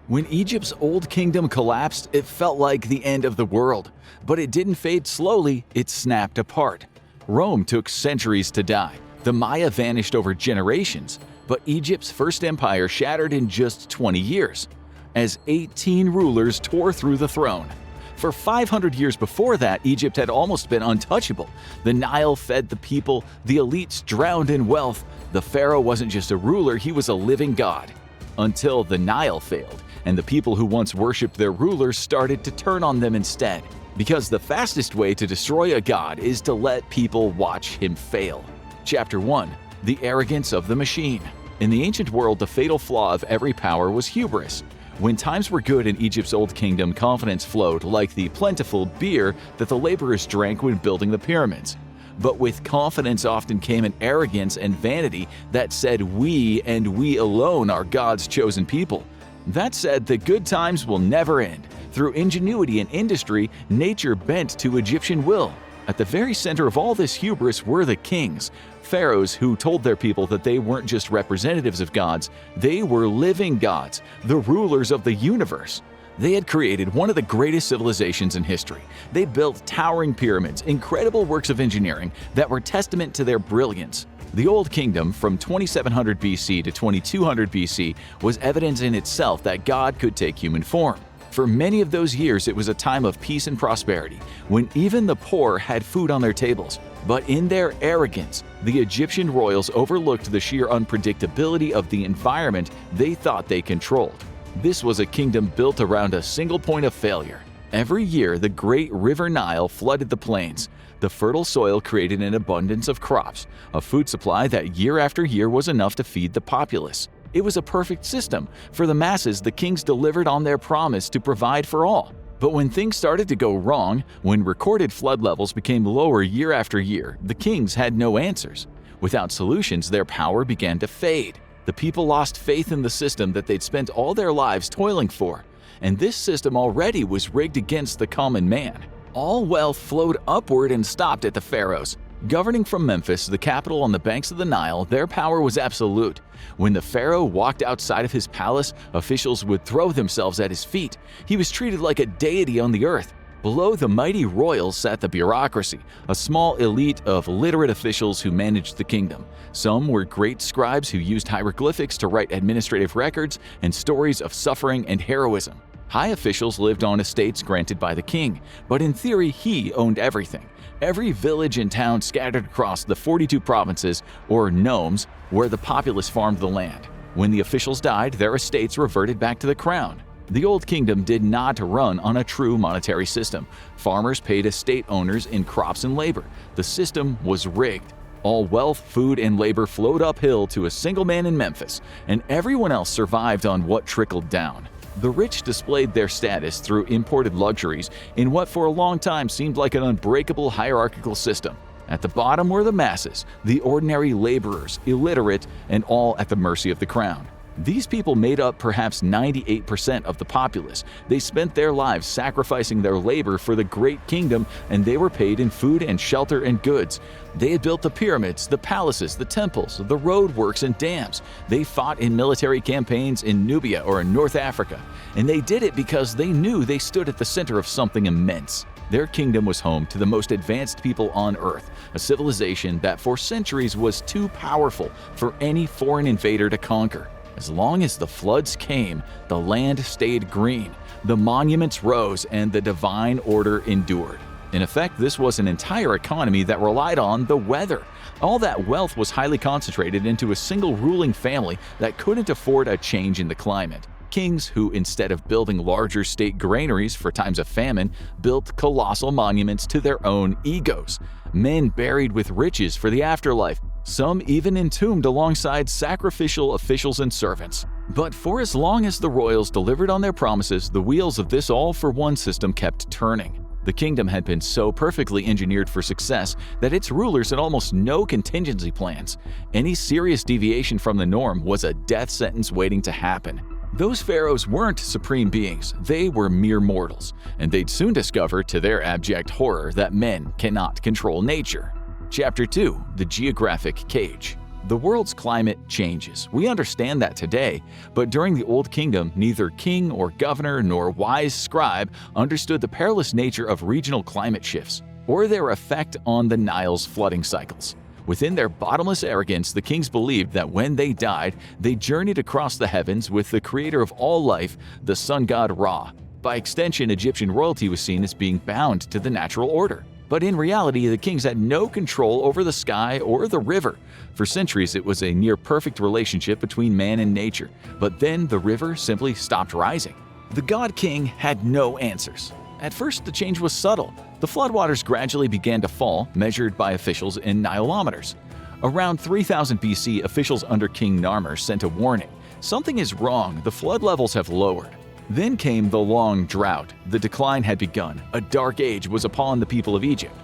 When Egypt's old kingdom collapsed, it felt like the end of the world. But it didn't fade slowly, it snapped apart. Rome took centuries to die. The Maya vanished over generations. But Egypt's first empire shattered in just 20 years, as 18 rulers tore through the throne. For 500 years before that, Egypt had almost been untouchable. The Nile fed the people, the elites drowned in wealth. The Pharaoh wasn't just a ruler, he was a living god. Until the Nile failed, and the people who once worshipped their rulers started to turn on them instead. Because the fastest way to destroy a god is to let people watch him fail. Chapter 1. The Arrogance of the Machine. In the ancient world, the fatal flaw of every power was hubris. When times were good in Egypt's old kingdom, confidence flowed like the plentiful beer that the laborers drank when building the pyramids. But with confidence often came an arrogance and vanity that said we and we alone are God's chosen people. That said, the good times will never end. Through ingenuity and industry, nature bent to Egyptian will. At the very center of all this hubris were the kings, pharaohs who told their people that they weren't just representatives of gods, they were living gods, the rulers of the universe. They had created one of the greatest civilizations in history. They built towering pyramids, incredible works of engineering that were testament to their brilliance. The Old Kingdom, from 2700 BC to 2200 BC, was evidence in itself that God could take human form. For many of those years, it was a time of peace and prosperity, when even the poor had food on their tables. But in their arrogance, the Egyptian royals overlooked the sheer unpredictability of the environment they thought they controlled. This was a kingdom built around a single point of failure. Every year, the great river Nile flooded the plains. The fertile soil created an abundance of crops, a food supply that year after year was enough to feed the populace. It was a perfect system. For the masses, the kings delivered on their promise to provide for all. But when things started to go wrong, when recorded flood levels became lower year after year, the kings had no answers. Without solutions, their power began to fade. The people lost faith in the system that they'd spent all their lives toiling for. And this system already was rigged against the common man. All wealth flowed upward and stopped at the pharaohs. Governing from Memphis, the capital on the banks of the Nile, their power was absolute. When the pharaoh walked outside of his palace, officials would throw themselves at his feet. He was treated like a deity on the earth. Below the mighty royals sat the bureaucracy, a small elite of literate officials who managed the kingdom. Some were great scribes who used hieroglyphics to write administrative records and stories of suffering and heroism. High officials lived on estates granted by the king, but in theory he owned everything. Every village and town scattered across the 42 provinces, or nomes, where the populace farmed the land. When the officials died, their estates reverted back to the crown. The Old Kingdom did not run on a true monetary system. Farmers paid estate owners in crops and labor. The system was rigged. All wealth, food, and labor flowed uphill to a single man in Memphis, and everyone else survived on what trickled down. The rich displayed their status through imported luxuries in what for a long time seemed like an unbreakable hierarchical system. At the bottom were the masses, the ordinary laborers, illiterate, and all at the mercy of the crown. These people made up perhaps 98% of the populace. They spent their lives sacrificing their labor for the great kingdom, and they were paid in food and shelter and goods. They had built the pyramids, the palaces, the temples, the roadworks and dams. They fought in military campaigns in Nubia or in North Africa, and they did it because they knew they stood at the center of something immense. Their kingdom was home to the most advanced people on earth, a civilization that for centuries was too powerful for any foreign invader to conquer. As long as the floods came, the land stayed green, the monuments rose, and the divine order endured. In effect, this was an entire economy that relied on the weather. All that wealth was highly concentrated into a single ruling family that couldn't afford a change in the climate. Kings who, instead of building larger state granaries for times of famine, built colossal monuments to their own egos. Men buried with riches for the afterlife, some even entombed alongside sacrificial officials and servants. But for as long as the royals delivered on their promises, the wheels of this all-for-one system kept turning. The kingdom had been so perfectly engineered for success that its rulers had almost no contingency plans. Any serious deviation from the norm was a death sentence waiting to happen. Those pharaohs weren't supreme beings, they were mere mortals, and they'd soon discover to their abject horror that men cannot control nature. Chapter 2. The Geographic Cage. The world's climate changes. We understand that today, but during the Old Kingdom, neither king or governor nor wise scribe understood the perilous nature of regional climate shifts or their effect on the Nile's flooding cycles. Within their bottomless arrogance, the kings believed that when they died, they journeyed across the heavens with the creator of all life, the sun god Ra. By extension, Egyptian royalty was seen as being bound to the natural order. But in reality, the kings had no control over the sky or the river. For centuries, it was a near-perfect relationship between man and nature, but then the river simply stopped rising. The God King had no answers. At first, the change was subtle. The floodwaters gradually began to fall, measured by officials in Nilometers. Around 3000 BC, officials under King Narmer sent a warning. Something is wrong, the flood levels have lowered. Then came the long drought. The decline had begun. A dark age was upon the people of Egypt.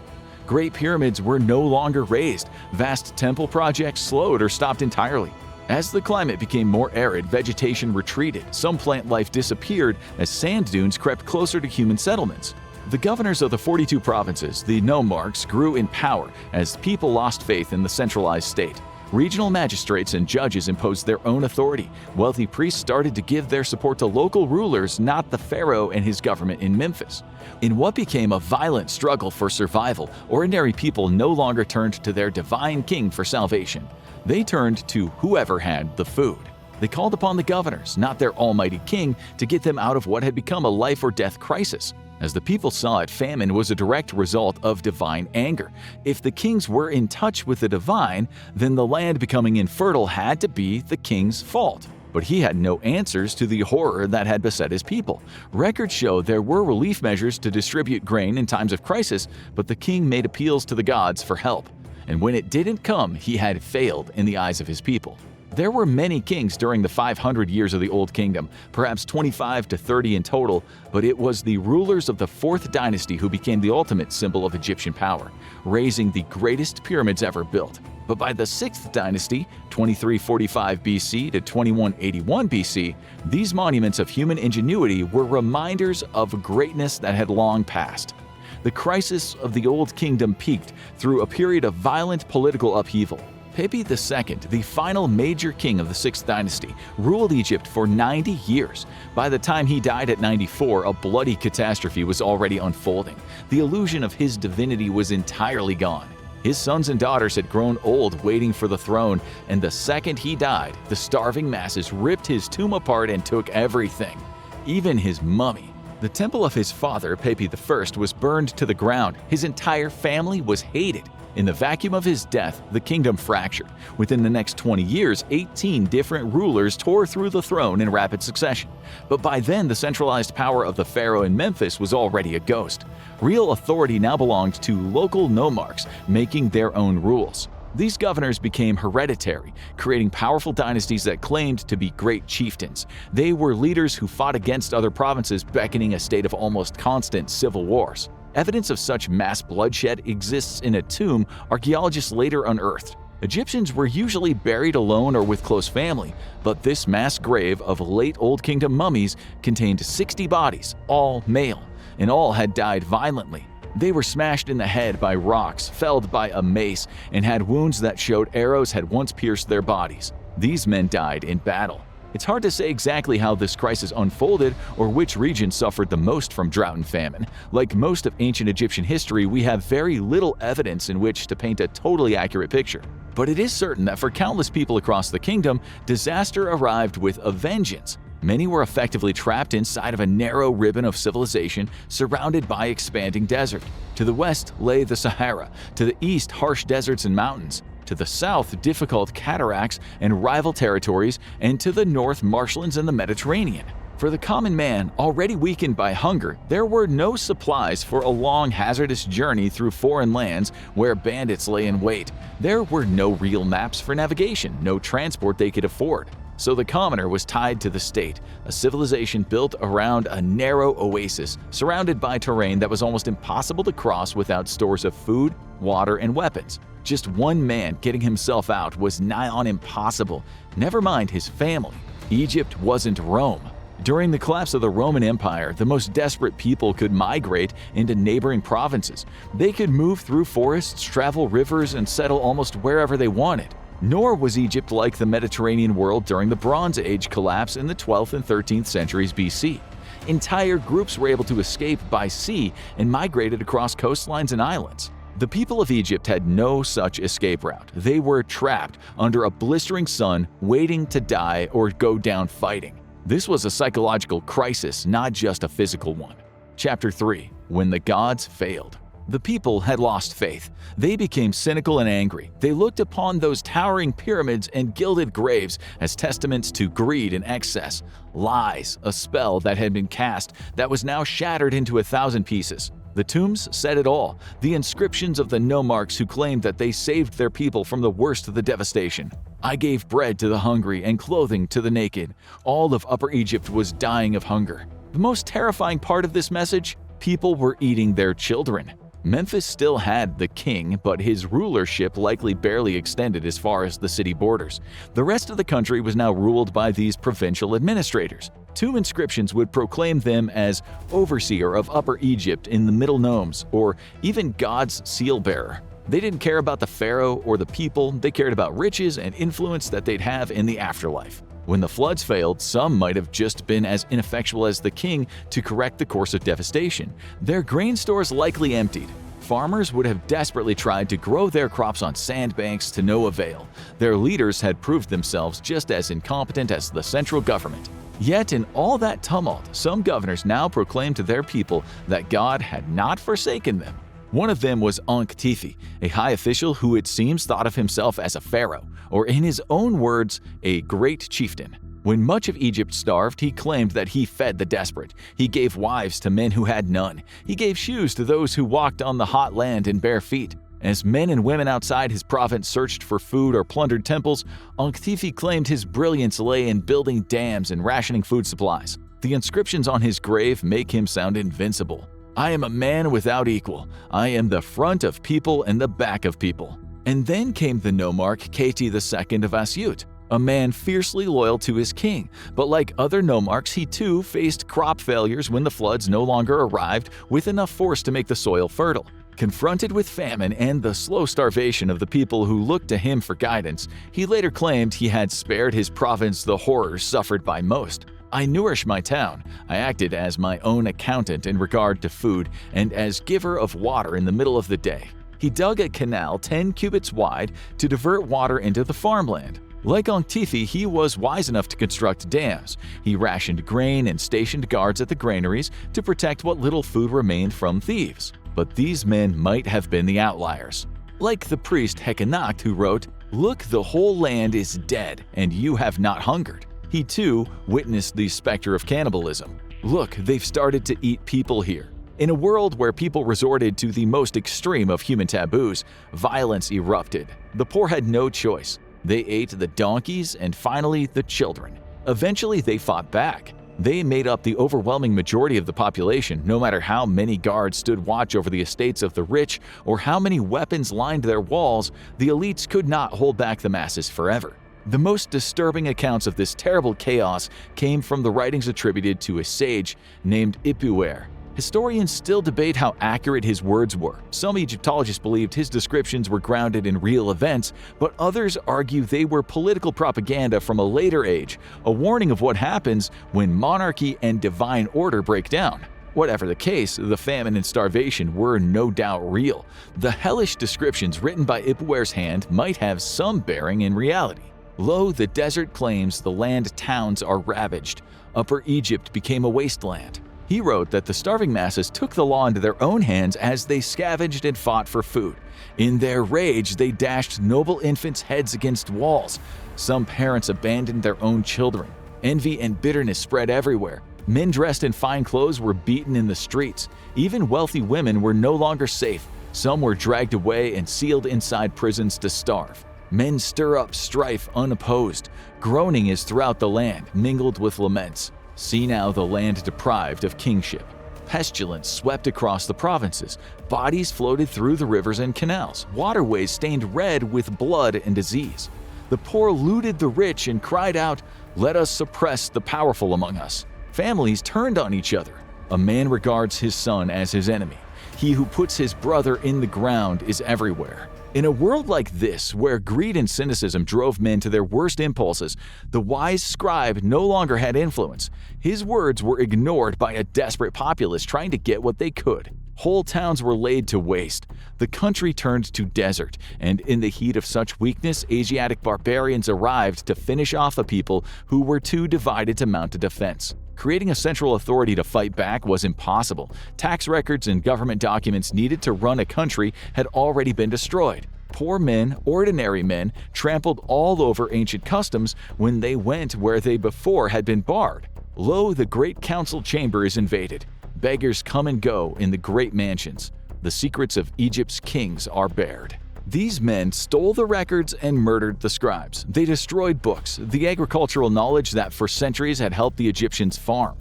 Great pyramids were no longer raised. Vast temple projects slowed or stopped entirely. As the climate became more arid, vegetation retreated. Some plant life disappeared as sand dunes crept closer to human settlements. The governors of the 42 provinces, the nomarchs, grew in power as people lost faith in the centralized state. Regional magistrates and judges imposed their own authority. Wealthy priests started to give their support to local rulers, not the Pharaoh and his government in Memphis. In what became a violent struggle for survival, ordinary people no longer turned to their divine king for salvation. They turned to whoever had the food. They called upon the governors, not their almighty king, to get them out of what had become a life or death crisis. As the people saw it, famine was a direct result of divine anger. If the kings were in touch with the divine, then the land becoming infertile had to be the king's fault. But he had no answers to the horror that had beset his people. Records show there were relief measures to distribute grain in times of crisis, but the king made appeals to the gods for help. And when it didn't come, he had failed in the eyes of his people. There were many kings during the 500 years of the Old Kingdom, perhaps 25 to 30 in total, but it was the rulers of the 4th dynasty who became the ultimate symbol of Egyptian power, raising the greatest pyramids ever built. But by the 6th dynasty, 2345 BC to 2181 BC, these monuments of human ingenuity were reminders of greatness that had long passed. The crisis of the Old Kingdom peaked through a period of violent political upheaval. Pepi II, the final major king of the 6th dynasty, ruled Egypt for 90 years. By the time he died at 94, a bloody catastrophe was already unfolding. The illusion of his divinity was entirely gone. His sons and daughters had grown old waiting for the throne, and the second he died, the starving masses ripped his tomb apart and took everything, even his mummy. The temple of his father, Pepi I, was burned to the ground. His entire family was hated. In the vacuum of his death, the kingdom fractured. Within the next 20 years, 18 different rulers tore through the throne in rapid succession. But by then, the centralized power of the Pharaoh in Memphis was already a ghost. Real authority now belonged to local nomarchs, making their own rules. These governors became hereditary, creating powerful dynasties that claimed to be great chieftains. They were leaders who fought against other provinces, beckoning a state of almost constant civil wars. Evidence of such mass bloodshed exists in a tomb archaeologists later unearthed. Egyptians were usually buried alone or with close family, but this mass grave of late Old Kingdom mummies contained 60 bodies, all male, and all had died violently. They were smashed in the head by rocks, felled by a mace, and had wounds that showed arrows had once pierced their bodies. These men died in battle. It's hard to say exactly how this crisis unfolded or which region suffered the most from drought and famine. Like most of ancient Egyptian history, we have very little evidence in which to paint a totally accurate picture. But it is certain that for countless people across the kingdom, disaster arrived with a vengeance. Many were effectively trapped inside of a narrow ribbon of civilization surrounded by expanding desert. To the west lay the Sahara, to the east harsh deserts and mountains. To the south, difficult cataracts and rival territories, and to the north, marshlands and the Mediterranean. For the common man, already weakened by hunger, there were no supplies for a long, hazardous journey through foreign lands where bandits lay in wait. There were no real maps for navigation, no transport they could afford. So the commoner was tied to the state, a civilization built around a narrow oasis, surrounded by terrain that was almost impossible to cross without stores of food, water, and weapons. Just one man getting himself out was nigh on impossible, never mind his family. Egypt wasn't Rome. During the collapse of the Roman Empire, the most desperate people could migrate into neighboring provinces. They could move through forests, travel rivers, and settle almost wherever they wanted. Nor was Egypt like the Mediterranean world during the Bronze Age collapse in the 12th and 13th centuries BC. Entire groups were able to escape by sea and migrated across coastlines and islands. The people of Egypt had no such escape route. They were trapped under a blistering sun, waiting to die or go down fighting. This was a psychological crisis, not just a physical one. Chapter 3. When the gods failed. The people had lost faith. They became cynical and angry. They looked upon those towering pyramids and gilded graves as testaments to greed and excess. Lies, a spell that had been cast that was now shattered into 1,000 pieces. The tombs said it all, the inscriptions of the nomarchs who claimed that they saved their people from the worst of the devastation. I gave bread to the hungry and clothing to the naked. All of Upper Egypt was dying of hunger. The most terrifying part of this message? People were eating their children. Memphis still had the king, but his rulership likely barely extended as far as the city borders. The rest of the country was now ruled by these provincial administrators. 2 inscriptions would proclaim them as overseer of Upper Egypt in the Middle Nomes, or even God's seal-bearer. They didn't care about the pharaoh or the people, they cared about riches and influence that they'd have in the afterlife. When the floods failed, some might have just been as ineffectual as the king to correct the course of devastation. Their grain stores likely emptied. Farmers would have desperately tried to grow their crops on sandbanks to no avail. Their leaders had proved themselves just as incompetent as the central government. Yet in all that tumult, some governors now proclaimed to their people that God had not forsaken them. One of them was Ankh-Tifi, a high official who it seems thought of himself as a pharaoh, or in his own words, a great chieftain. When much of Egypt starved, he claimed that he fed the desperate. He gave wives to men who had none. He gave shoes to those who walked on the hot land in bare feet. As men and women outside his province searched for food or plundered temples, Ankh-Tifi claimed his brilliance lay in building dams and rationing food supplies. The inscriptions on his grave make him sound invincible. I am a man without equal. I am the front of people and the back of people. And then came the nomarch Kati II of Asyut, a man fiercely loyal to his king. But like other nomarchs, he too faced crop failures when the floods no longer arrived with enough force to make the soil fertile. Confronted with famine and the slow starvation of the people who looked to him for guidance, he later claimed he had spared his province the horrors suffered by most. I nourish my town. I acted as my own accountant in regard to food and as giver of water in the middle of the day. He dug a canal 10 cubits wide to divert water into the farmland. Like Ankh-Tifi, he was wise enough to construct dams. He rationed grain and stationed guards at the granaries to protect what little food remained from thieves. But these men might have been the outliers. Like the priest Hekenacht, who wrote, "Look, the whole land is dead, and you have not hungered." He too witnessed the specter of cannibalism. Look, they've started to eat people here. In a world where people resorted to the most extreme of human taboos, violence erupted. The poor had no choice. They ate the donkeys and finally the children. Eventually they fought back. They made up the overwhelming majority of the population, no matter how many guards stood watch over the estates of the rich or how many weapons lined their walls. The elites could not hold back the masses forever. The most disturbing accounts of this terrible chaos came from the writings attributed to a sage named Ipuwer. Historians still debate how accurate his words were. Some Egyptologists believed his descriptions were grounded in real events, but others argue they were political propaganda from a later age, a warning of what happens when monarchy and divine order break down. Whatever the case, the famine and starvation were no doubt real. The hellish descriptions written by Ipuwer's hand might have some bearing in reality. Lo, the desert claims the land towns are ravaged. Upper Egypt became a wasteland. He wrote that the starving masses took the law into their own hands as they scavenged and fought for food. In their rage, they dashed noble infants' heads against walls. Some parents abandoned their own children. Envy and bitterness spread everywhere. Men dressed in fine clothes were beaten in the streets. Even wealthy women were no longer safe. Some were dragged away and sealed inside prisons to starve. Men stir up strife unopposed. Groaning is throughout the land, mingled with laments. See now the land deprived of kingship. Pestilence swept across the provinces. Bodies floated through the rivers and canals. Waterways stained red with blood and disease. The poor looted the rich and cried out, "Let us suppress the powerful among us." Families turned on each other. A man regards his son as his enemy. He who puts his brother in the ground is everywhere. In a world like this, where greed and cynicism drove men to their worst impulses, the wise scribe no longer had influence. His words were ignored by a desperate populace trying to get what they could. Whole towns were laid to waste. The country turned to desert, and in the heat of such weakness, Asiatic barbarians arrived to finish off a people who were too divided to mount a defense. Creating a central authority to fight back was impossible. Tax records and government documents needed to run a country had already been destroyed. Poor men, ordinary men, trampled all over ancient customs when they went where they before had been barred. Lo, the great council chamber is invaded. Beggars come and go in the great mansions. The secrets of Egypt's kings are bared. These men stole the records and murdered the scribes. They destroyed books, the agricultural knowledge that for centuries had helped the Egyptians farm.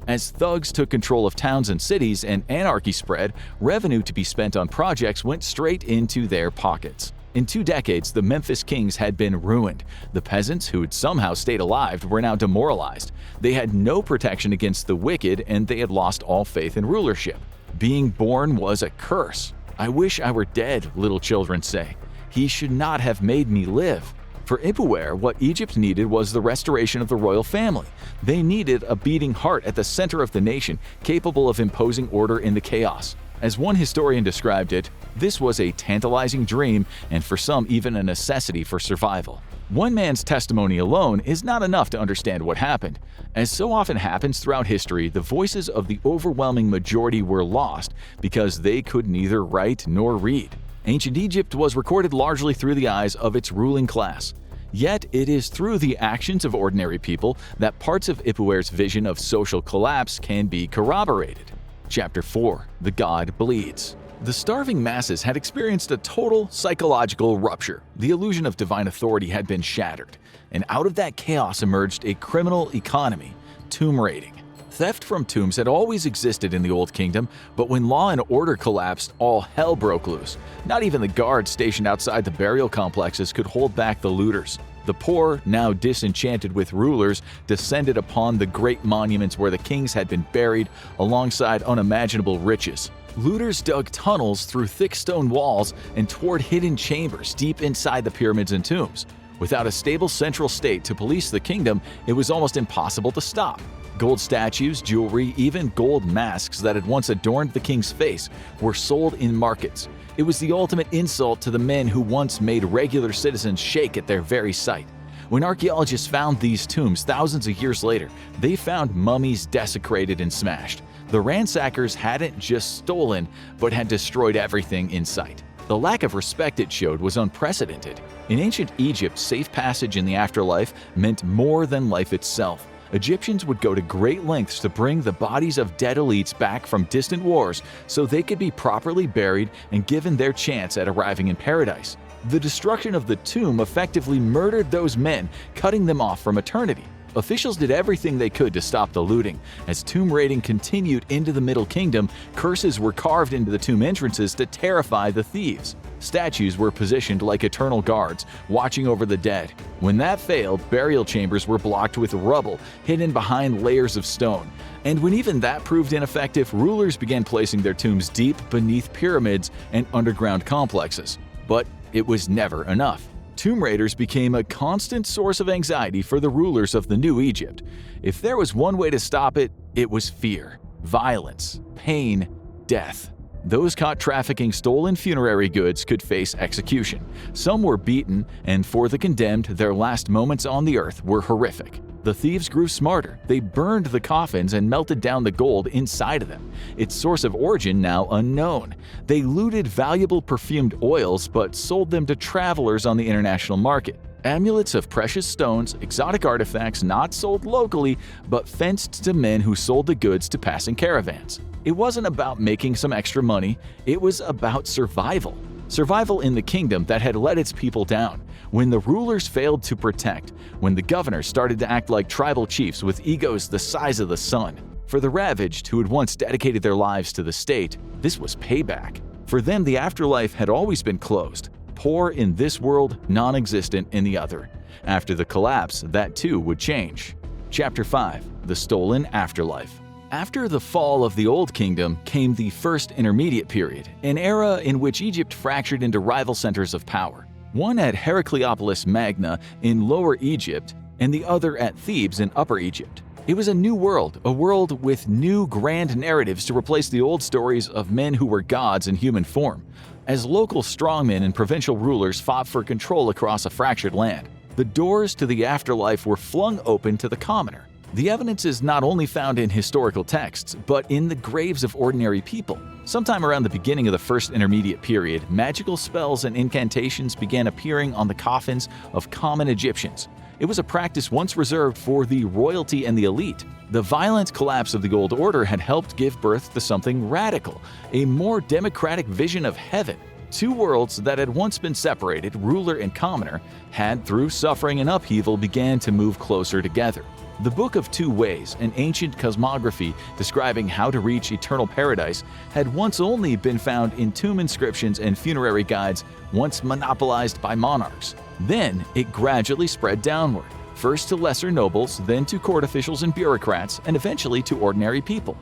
As thugs took control of towns and cities and anarchy spread, revenue to be spent on projects went straight into their pockets. In 2 decades, the Memphis kings had been ruined. The peasants who had somehow stayed alive were now demoralized. They had no protection against the wicked, and they had lost all faith in rulership. Being born was a curse. "I wish I were dead," little children say. "He should not have made me live." For Ipuwer, what Egypt needed was the restoration of the royal family. They needed a beating heart at the center of the nation, capable of imposing order in the chaos. As one historian described it, this was a tantalizing dream and for some even a necessity for survival. One man's testimony alone is not enough to understand what happened. As so often happens throughout history, the voices of the overwhelming majority were lost because they could neither write nor read. Ancient Egypt was recorded largely through the eyes of its ruling class. Yet it is through the actions of ordinary people that parts of Ipuwer's vision of social collapse can be corroborated. Chapter 4: The God Bleeds. The starving masses had experienced a total psychological rupture. The illusion of divine authority had been shattered, and out of that chaos emerged a criminal economy: tomb raiding. Theft from tombs had always existed in the Old Kingdom, but when law and order collapsed, all hell broke loose. Not even the guards stationed outside the burial complexes could hold back the looters. The poor, now disenchanted with rulers, descended upon the great monuments where the kings had been buried alongside unimaginable riches. Looters dug tunnels through thick stone walls and toward hidden chambers deep inside the pyramids and tombs. Without a stable central state to police the kingdom, it was almost impossible to stop. Gold statues, jewelry, even gold masks that had once adorned the king's face were sold in markets. It was the ultimate insult to the men who once made regular citizens shake at their very sight. When archaeologists found these tombs thousands of years later, they found mummies desecrated and smashed. The ransackers hadn't just stolen, but had destroyed everything in sight. The lack of respect it showed was unprecedented. In ancient Egypt, safe passage in the afterlife meant more than life itself. Egyptians would go to great lengths to bring the bodies of dead elites back from distant wars so they could be properly buried and given their chance at arriving in paradise. The destruction of the tomb effectively murdered those men, cutting them off from eternity. Officials did everything they could to stop the looting. As tomb raiding continued into the Middle Kingdom, curses were carved into the tomb entrances to terrify the thieves. Statues were positioned like eternal guards, watching over the dead. When that failed, burial chambers were blocked with rubble, hidden behind layers of stone. And when even that proved ineffective, rulers began placing their tombs deep beneath pyramids and underground complexes. But it was never enough. Tomb raiders became a constant source of anxiety for the rulers of the New Egypt. If there was one way to stop it, it was fear, violence, pain, death. Those caught trafficking stolen funerary goods could face execution. Some were beaten, and for the condemned, their last moments on the earth were horrific. The thieves grew smarter. They burned the coffins and melted down the gold inside of them, its source of origin now unknown. They looted valuable perfumed oils but sold them to travelers on the international market. Amulets of precious stones, exotic artifacts not sold locally but fenced to men who sold the goods to passing caravans. It wasn't about making some extra money, it was about survival. Survival in the kingdom that had let its people down. When the rulers failed to protect, when the governors started to act like tribal chiefs with egos the size of the sun. For the ravaged who had once dedicated their lives to the state, this was payback. For them, the afterlife had always been closed. Poor in this world, non-existent in the other. After the collapse, that too would change. Chapter 5: The Stolen Afterlife. After the fall of the Old Kingdom came the First Intermediate Period, an era in which Egypt fractured into rival centers of power, one at Heracleopolis Magna in Lower Egypt and the other at Thebes in Upper Egypt. It was a new world, a world with new grand narratives to replace the old stories of men who were gods in human form, as local strongmen and provincial rulers fought for control across a fractured land. The doors to the afterlife were flung open to the commoner. The evidence is not only found in historical texts, but in the graves of ordinary people. Sometime around the beginning of the First Intermediate Period, magical spells and incantations began appearing on the coffins of common Egyptians. It was a practice once reserved for the royalty and the elite. The violent collapse of the Old Order had helped give birth to something radical, a more democratic vision of heaven. Two worlds that had once been separated, ruler and commoner, had, through suffering and upheaval, began to move closer together. The Book of Two Ways, an ancient cosmography describing how to reach eternal paradise, had once only been found in tomb inscriptions and funerary guides once monopolized by monarchs. Then it gradually spread downward, first to lesser nobles, then to court officials and bureaucrats, and eventually to ordinary people,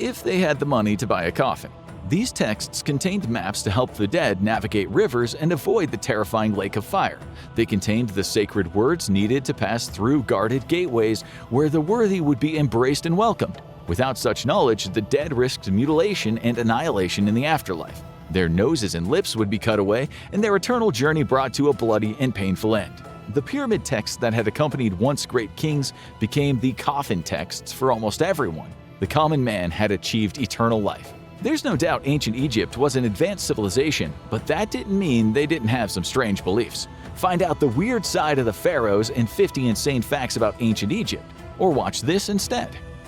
if they had the money to buy a coffin. These texts contained maps to help the dead navigate rivers and avoid the terrifying lake of fire. They contained the sacred words needed to pass through guarded gateways where the worthy would be embraced and welcomed. Without such knowledge, the dead risked mutilation and annihilation in the afterlife. Their noses and lips would be cut away, and their eternal journey brought to a bloody and painful end. The pyramid texts that had accompanied once great kings became the coffin texts for almost everyone. The common man had achieved eternal life. There's no doubt ancient Egypt was an advanced civilization, but that didn't mean they didn't have some strange beliefs. Find out the weird side of the pharaohs and 50 insane facts about ancient Egypt, or watch this instead.